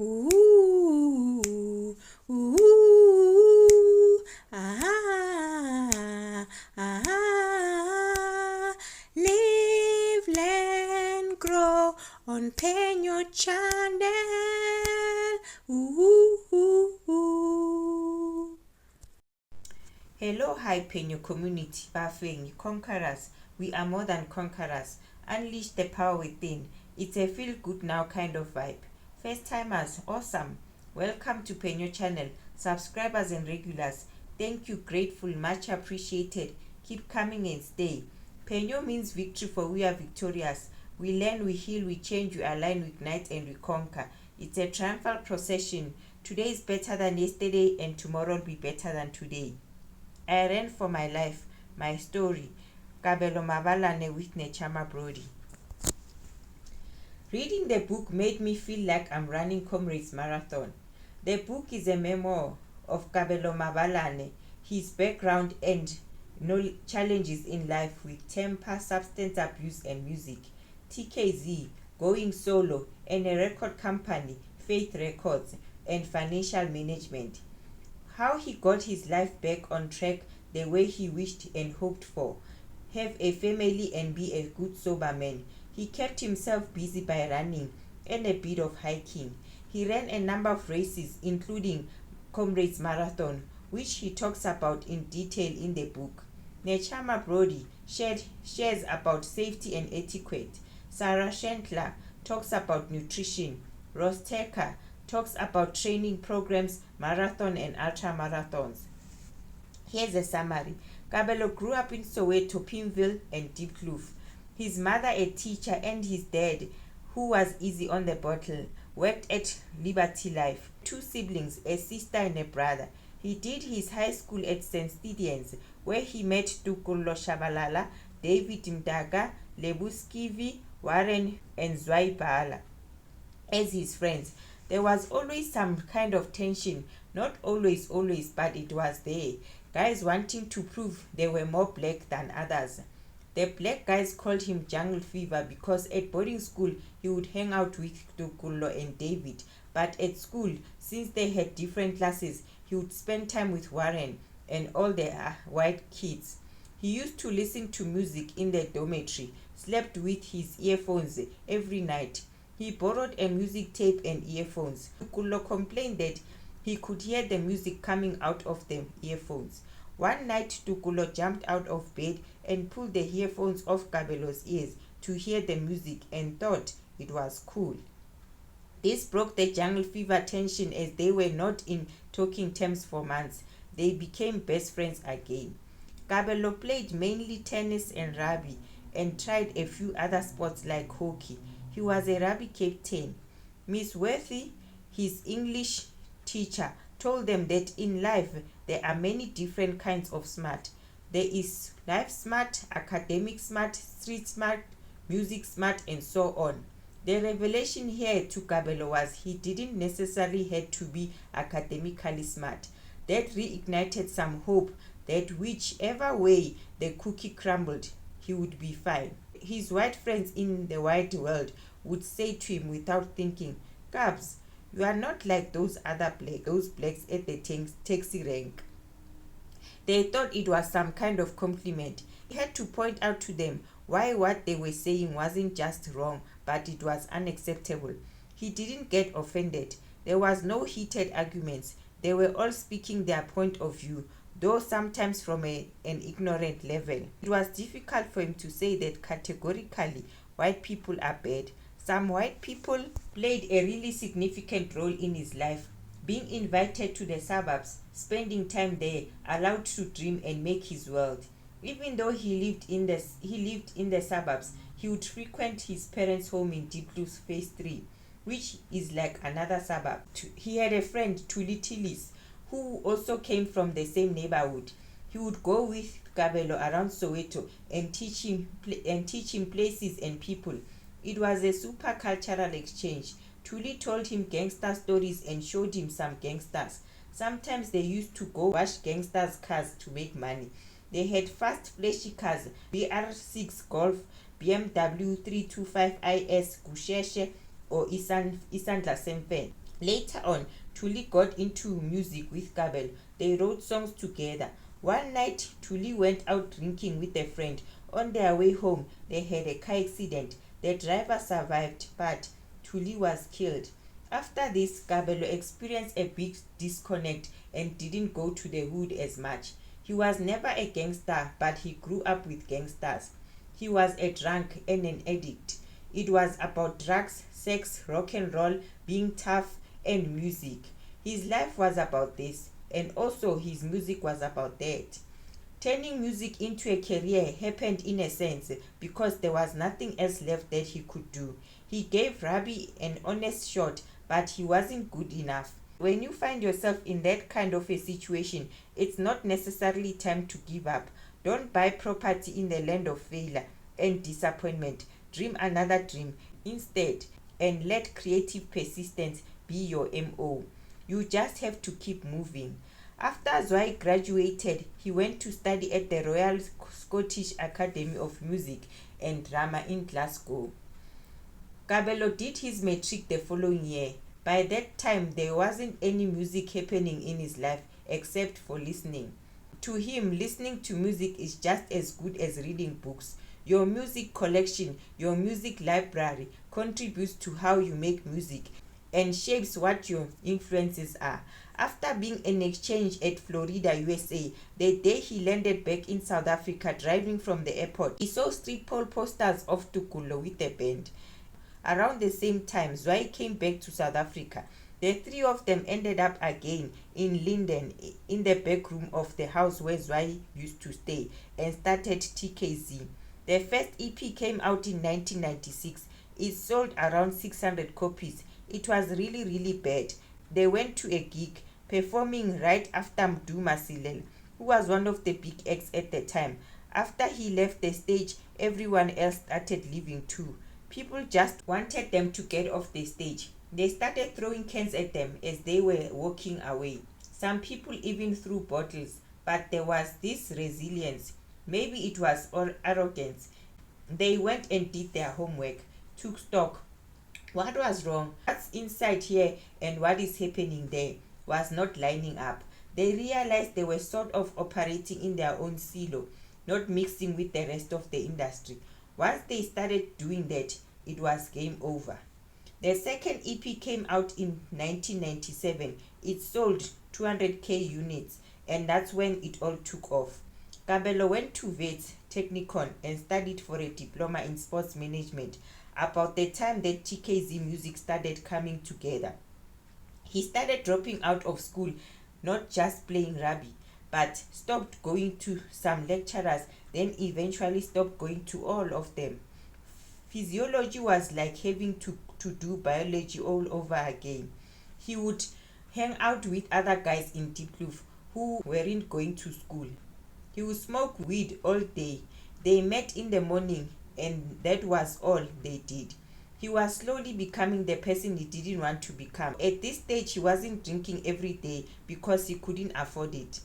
Ooh, ooh, ah, ah, live, land, grow on Penyo channel. Ooh, ooh, ooh. Hello, hi Penyo community, Bafenyi, Conquerors. We are more than conquerors. Unleash the power within. It's a feel good now kind of vibe. First timers, awesome. Welcome to Penyo channel. Subscribers and regulars, thank you, grateful, much appreciated. Keep coming and stay. Penyo means victory, for we are victorious. We learn, we heal, we change, we align, we ignite, and we conquer. It's a triumphal procession. Today is better than yesterday, and tomorrow will be better than today. I ran for my life. My story. Kabelo Mabalane with Nechama Brodie. Reading the book made me feel like I'm running Comrades marathon. The book is a memoir of Kabelo Mabalane, his background and challenges in life with temper, substance abuse and music, TKZ, going solo, and a record company, Faith Records, and financial management. How he got his life back on track the way he wished and hoped for. Have a family and be a good sober man. He kept himself busy by running and a bit of hiking. He ran a number of races, including Comrades Marathon, which he talks about in detail in the book. Nechama Brodie shares about safety and etiquette. Sarah Shentler talks about nutrition. Ross Tecker talks about training programs, marathon and ultramarathons. Here's a summary. Kabelo grew up in Soweto, Pimville, and Deep Kloof. His mother a teacher and his dad, who was easy on the bottle, worked at Liberty Life. 2 siblings, a sister and a brother. He did his high school at St. Stephen's, where he met Tukullo Shabalala, David Mdaga, Lebu Skivi, Warren, and Zwai Bala as his friends. There was always some kind of tension, not always, but it was there. Guys wanting to prove they were more black than others. The black guys called him Jungle Fever because at boarding school he would hang out with Tukullo and David, but at school, since they had different classes, he would spend time with Warren and all the white kids. He used to listen to music in the dormitory, slept with his earphones every night. He borrowed a music tape and earphones. Tukullo complained that he could hear the music coming out of the earphones. One night, Tukullo jumped out of bed and pulled the earphones off Kabelo's ears to hear the music and thought it was cool. This broke the Jungle Fever tension, as they were not in talking terms for months. They became best friends again. Kabelo played mainly tennis and rugby and tried a few other sports like hockey. He was a rugby captain. Miss Worthy, his English teacher, told them that in life there are many different kinds of smart. There is life smart, academic smart, street smart, music smart, and so on. The revelation here to Kabelo was he didn't necessarily have to be academically smart. That reignited some hope that whichever way the cookie crumbled, he would be fine. His white friends in the white world would say to him without thinking, "Kabs, you are not like those blacks at the taxi rank." They thought it was some kind of compliment. He had to point out to them why what they were saying wasn't just wrong, but it was unacceptable. He didn't get offended. There was no heated arguments. They were all speaking their point of view, though sometimes from an ignorant level. It was difficult for him to say that categorically white people are bad. Some white people played a really significant role in his life. Being invited to the suburbs, spending time there, allowed to dream and make his world. Even though he lived in the suburbs, he would frequent his parents' home in Deep Kloof Phase 3, which is like another suburb. He had a friend, Tulitilis, who also came from the same neighborhood. He would go with Kabelo around Soweto and teach him places and people. It was a super cultural exchange. Tuli told him gangster stories and showed him some gangsters. Sometimes they used to go wash gangsters' cars to make money. They had fast, flashy cars, BR6 Golf, BMW 325 IS Gusheshe or Isandla Semfen. Later on, Tuli got into music with Kabelo. They wrote songs together. One night, Tuli went out drinking with a friend. On their way home, they had a car accident. The driver survived, but Tuli was killed. After this, Kabelo experienced a big disconnect and didn't go to the hood as much. He was never a gangster, but he grew up with gangsters. He was a drunk and an addict. It was about drugs, sex, rock and roll, being tough, and music. His life was about this, and also his music was about that. Turning music into a career happened in a sense because there was nothing else left that he could do. He gave rugby an honest shot, but he wasn't good enough. When you find yourself in that kind of a situation, it's not necessarily time to give up. Don't buy property in the land of failure and disappointment. Dream another dream instead, and let creative persistence be your MO. You just have to keep moving. After Zwai graduated, he went to study at the Royal Scottish Academy of Music and Drama in Glasgow. Kabelo did his matric the following year. By that time, there wasn't any music happening in his life except for listening. To him, listening to music is just as good as reading books. Your music collection, your music library contributes to how you make music and shapes what your influences are. After being an exchange at Florida, USA, the day he landed back in South Africa driving from the airport, he saw street pole posters of Tukulo with the band. Around the same time, Zwai came back to South Africa. The three of them ended up again in Linden in the back room of the house where Zwai used to stay and started TKZ. The first EP came out in 1996. It sold around 600 copies. It was really bad. They went to a gig, performing right after Mdu Masilel, who was one of the big acts at the time. After he left the stage, everyone else started leaving too. People just wanted them to get off the stage. They started throwing cans at them as they were walking away. Some people even threw bottles, but there was this resilience. Maybe it was all arrogance. They went and did their homework, took stock. What was wrong? What's inside here and what is happening there was not lining up. They realized they were sort of operating in their own silo, not mixing with the rest of the industry. Once they started doing that, it was game over. The second EP came out in 1997. It sold 200k units, and that's when it all took off. Kabelo went to Wits Technikon and studied for a diploma in sports management. About the time that TKZ music started coming together, he started dropping out of school, not just playing rugby, but stopped going to some lecturers, then eventually stopped going to all of them. Physiology was like having to do biology all over again. He would hang out with other guys in Diepkloof who weren't going to school. He would smoke weed all day. They met in the morning and that was all they did. He was slowly becoming the person he didn't want to become. At this stage, he wasn't drinking every day because he couldn't afford it.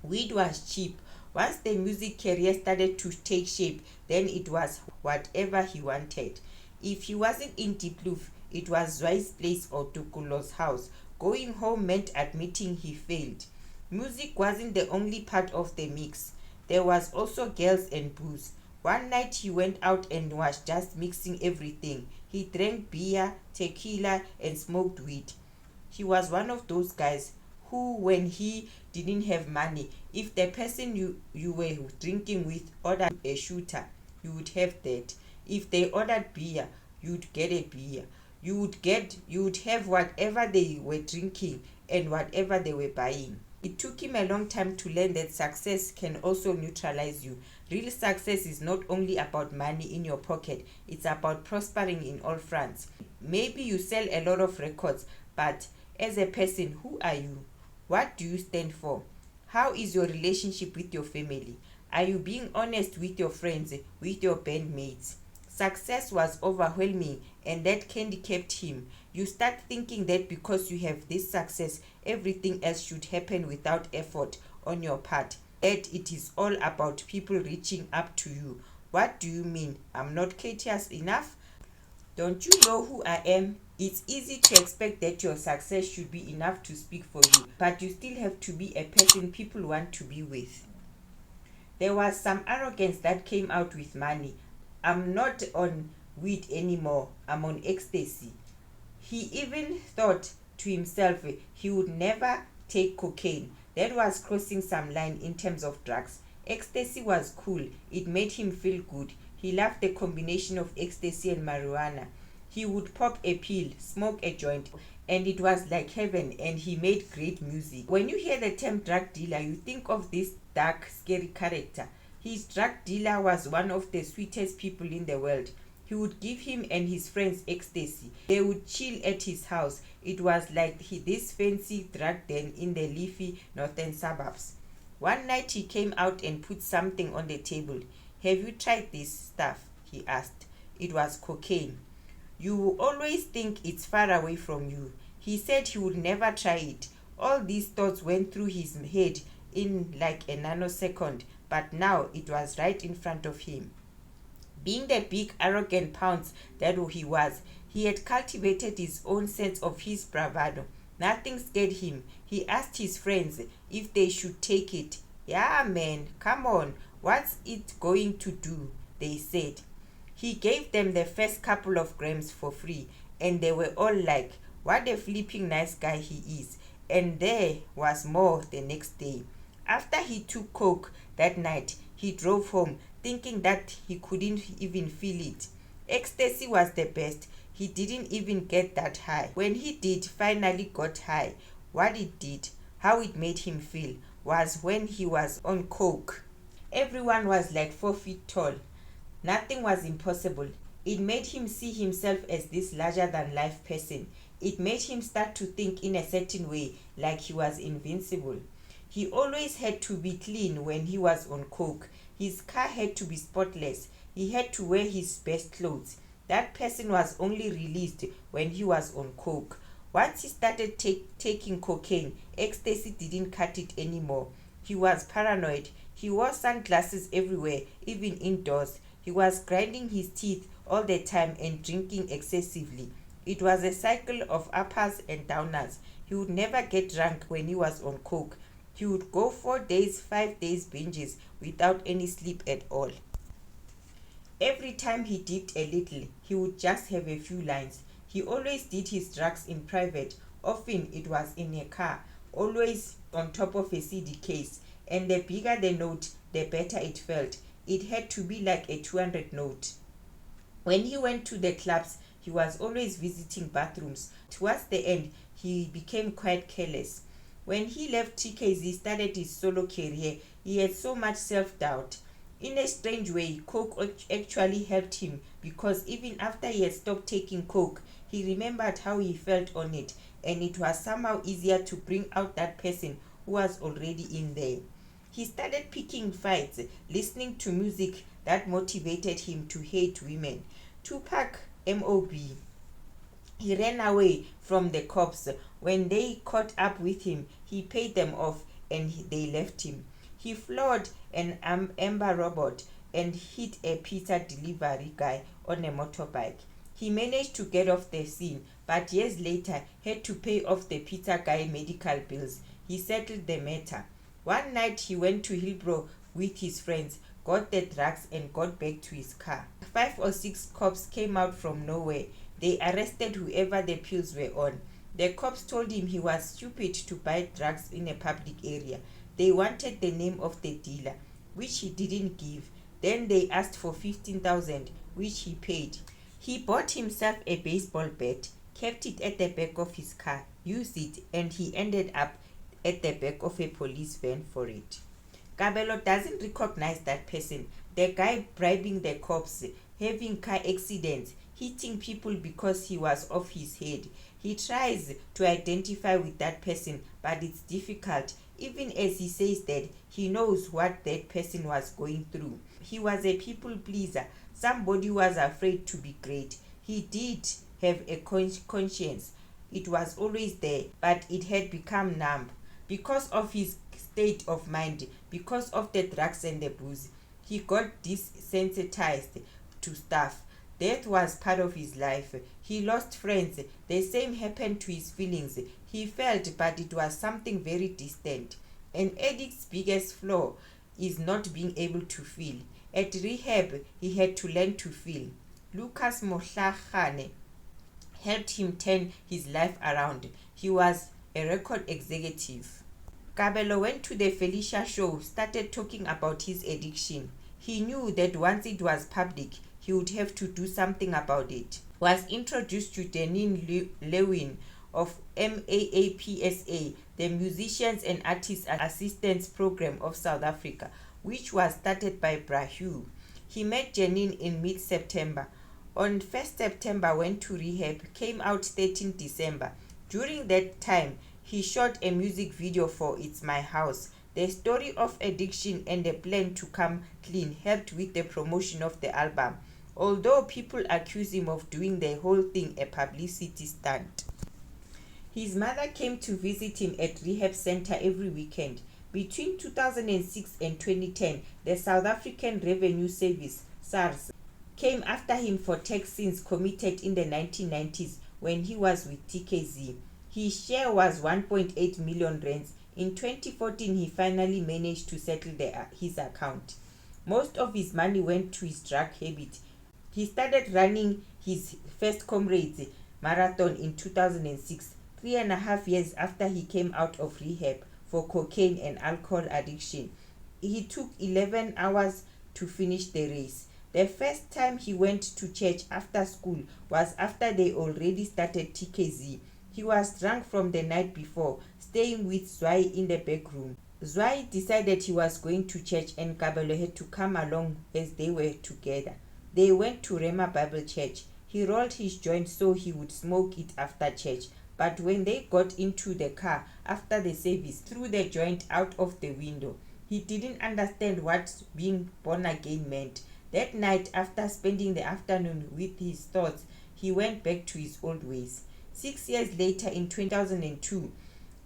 Weed was cheap. Once the music career started to take shape, then it was whatever he wanted. If he wasn't in Diepkloof, it was Zwai's place or Tukulo's house. Going home meant admitting he failed. Music wasn't the only part of the mix. There was also girls and booze. One night he went out and was just mixing everything. He drank beer, tequila, and smoked weed. He was one of those guys who, when he didn't have money, if the person you were drinking with ordered a shooter, you would have that. If they ordered beer, you'd get a beer. You would have whatever they were drinking and whatever they were buying. It took him a long time to learn that success can also neutralize you. Real success is not only about money in your pocket, it's about prospering in all fronts. Maybe you sell a lot of records, but as a person, who are you? What do you stand for? How is your relationship with your family? Are you being honest with your friends, with your bandmates? Success was overwhelming and that handicapped him. You start thinking that because you have this success, everything else should happen without effort on your part. That it is all about people reaching up to you. What do you mean? I'm not courteous enough? Don't you know who I am? It's easy to expect that your success should be enough to speak for you, but you still have to be a person people want to be with. There was some arrogance that came out with money. I'm not on weed anymore, I'm on ecstasy. He even thought to himself he would never take cocaine. That was crossing some line in terms of drugs. Ecstasy was cool, it made him feel good. He loved the combination of ecstasy and marijuana. He would pop a pill, smoke a joint, and it was like heaven, and he made great music. When you hear the term drug dealer, you think of this dark, scary character. His drug dealer was one of the sweetest people in the world. He would give him and his friends ecstasy. They would chill at his house. It was like this fancy drug den in the leafy northern suburbs. One night he came out and put something on the table. Have you tried this stuff? He asked. It was cocaine. You will always think it's far away from you. He said he would never try it. All these thoughts went through his head in like a nanosecond, but now it was right in front of him. Being the big, arrogant pounce that he was, he had cultivated his own sense of his bravado. Nothing scared him. He asked his friends if they should take it. Yeah, man, come on. What's it going to do? They said. He gave them the first couple of grams for free, and they were all like, what a flipping nice guy he is. And there was more the next day. After he took coke that night, he drove home thinking that he couldn't even feel it. Ecstasy was the best. He didn't even get that high. When he did finally got high, what it did, how it made him feel, was when he was on coke. Everyone was like 4 feet tall. Nothing was impossible. It made him see himself as this larger-than-life person. It made him start to think in a certain way, like he was invincible. He always had to be clean when he was on coke. His car had to be spotless. He had to wear his best clothes. That person was only released when he was on coke. Once he started taking cocaine, ecstasy didn't cut it anymore. He was paranoid. He wore sunglasses everywhere, even indoors. He was grinding his teeth all the time and drinking excessively. It was a cycle of uppers and downers. He would never get drunk when he was on coke. He would go 4 days, 5 days binges without any sleep at all. Every time he dipped a little, he would just have a few lines. He always did his drugs in private. Often it was in a car, always on top of a CD case. And the bigger the note, the better it felt. It had to be like a 200 note. When he went to the clubs, he was always visiting bathrooms. Towards the end, he became quite careless. When he left TKZ, started his solo career, he had so much self-doubt. In a strange way, coke actually helped him, because even after he had stopped taking coke, he remembered how he felt on it, and it was somehow easier to bring out that person who was already in there. He started picking fights, listening to music that motivated him to hate women. Tupac MOB. He ran away from the cops. When they caught up with him, he paid them off and they left him. He floored an Amber robot and hit a pizza delivery guy on a motorbike. He managed to get off the scene, but years later had to pay off the pizza guy medical bills. He settled the matter. One night he went to Hillbrow with his friends, got the drugs and got back to his car. 5 or 6 cops came out from nowhere. They arrested whoever the pills were on. The cops told him he was stupid to buy drugs in a public area. They wanted the name of the dealer, which he didn't give. Then they asked for 15,000, which he paid. He bought himself a baseball bat, kept it at the back of his car, used it, and he ended up at the back of a police van for it. Kabelo doesn't recognize that person. The guy bribing the cops, having car accidents, hitting people because he was off his head. He tries to identify with that person, but it's difficult. Even as he says that, he knows what that person was going through. He was a people pleaser, somebody who was afraid to be great. He did have a conscience. It was always there, but it had become numb. Because of his state of mind, because of the drugs and the booze, he got desensitized to stuff. Death was part of his life. He lost friends. The same happened to his feelings. He felt, but it was something very distant. An addict's biggest flaw is not being able to feel. At rehab, he had to learn to feel. Lucas Mohlagane helped him turn his life around. He was a record executive. Kabelo went to the Felicia show, started talking about his addiction. He knew that once it was public, he would have to do something about it. Was introduced to Janine Lewin of MAAPSA, the Musicians and Artists Assistance Program of South Africa, which was started by Brodie. He met Janine in mid-September. On 1st September, went to rehab, came out 13th December. During that time, he shot a music video for It's My House. The story of addiction and the plan to come clean helped with the promotion of the album, although people accuse him of doing the whole thing a publicity stunt. His mother came to visit him at rehab center every weekend. Between 2006 and 2010, the South African Revenue Service, SARS, came after him for tax sins committed in the 1990s when he was with TKZ. His share was 1.8 million rands. In 2014, he finally managed to settle his account. Most of his money went to his drug habit. He started running his first Comrades marathon in 2006, 3.5 years after he came out of rehab for cocaine and alcohol addiction. He took 11 hours to finish the race. The first time he went to church after school was after they already started TKZ. He was drunk from the night before, staying with Zwei in the back room. Zwei decided he was going to church and Kabelo had to come along as they were together. They went to Rhema Bible Church. He rolled his joint so he would smoke it after church. But when they got into the car after the service, threw the joint out of the window. He didn't understand what being born again meant. That night, after spending the afternoon with his thoughts, he went back to his old ways. 6 years later, in 2002,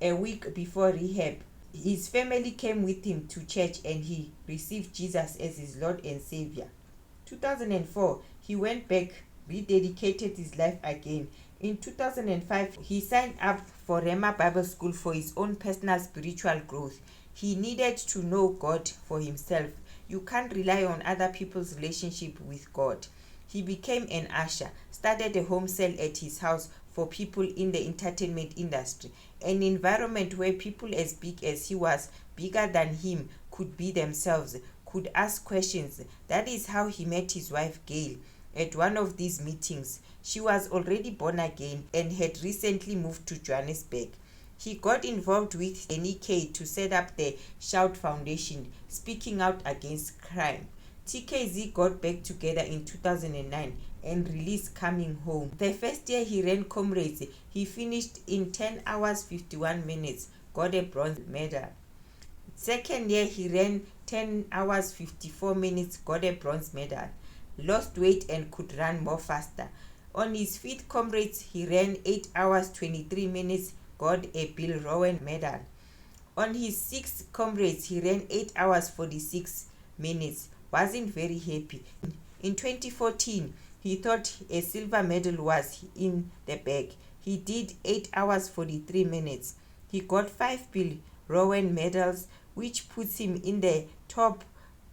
a week before rehab, his family came with him to church and he received Jesus as his Lord and Savior. 2004, he went back, rededicated his life again. In 2005, he signed up for Rhema Bible School for his own personal spiritual growth. He needed to know God for himself. You can't rely on other people's relationship with God. He became an usher, started a home cell at his house for people in the entertainment industry, an environment where people as big as he was, bigger than him, could be themselves, could ask questions. That is how he met his wife Gail at one of these meetings. She was already born again and had recently moved to Johannesburg. He got involved with etiquette to set up the Shout Foundation, speaking out against crime. TKZ got back together in 2009 and released Coming Home. The first year he ran Comrades, he finished in 10 hours 51 minutes, got a bronze medal. Second year he ran 10 hours 54 minutes, got a bronze medal. Lost weight and could run more faster. On his fifth Comrades, he ran 8 hours 23 minutes, got a Bill Rowan medal. On his sixth Comrades, he ran 8 hours 46 minutes, wasn't very happy. In 2014, he thought a silver medal was in the bag. He did 8 hours 43 minutes. He got 5 Bill Rowan medals, which puts him in the top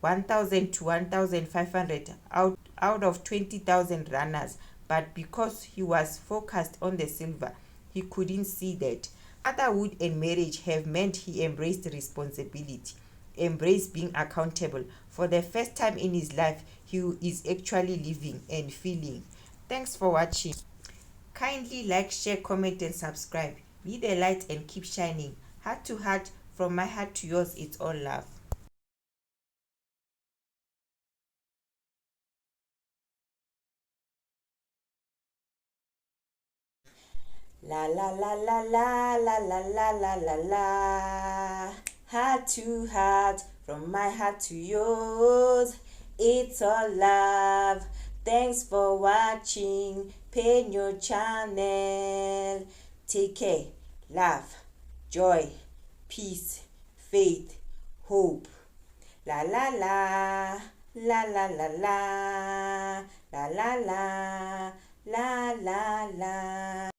1,000 to 1,500 out of 20,000 runners. But because he was focused on the silver, he couldn't see that. Fatherhood and marriage have meant he embraced responsibility, embraced being accountable. For the first time in his life, he is actually living and feeling. Thanks for watching. Kindly like, share, comment and subscribe. Be the light and keep shining. Heart to heart, from my heart to yours, it's all love. La la la la la la la la la la la. Heart to heart, from my heart to yours, it's all love. Thanks for watching. Pin your channel. Take care, love, joy, peace, faith, hope. La la la la la la la La la la, la la la.